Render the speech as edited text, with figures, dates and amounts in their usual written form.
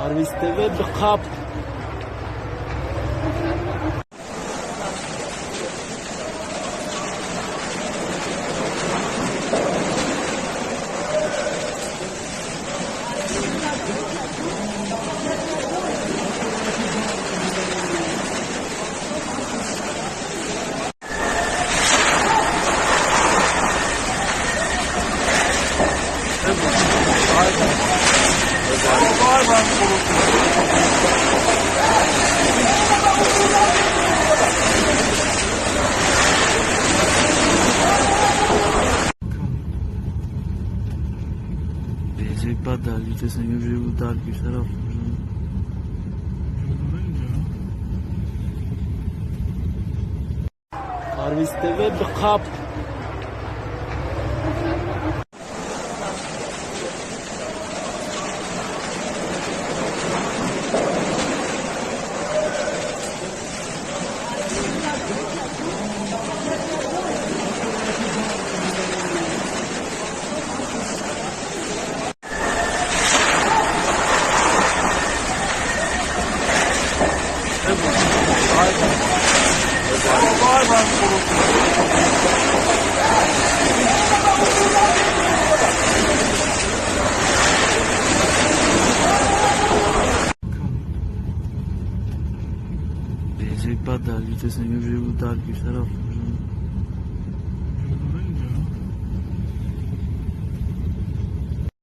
Harvest'te bir kap. J'ai pas dalle, il fait 5 je vais vous dalle, que ça là. Harvest'te bir kap. J'ai pas dalle, il fait 5 je vais vous dalle, que ça là.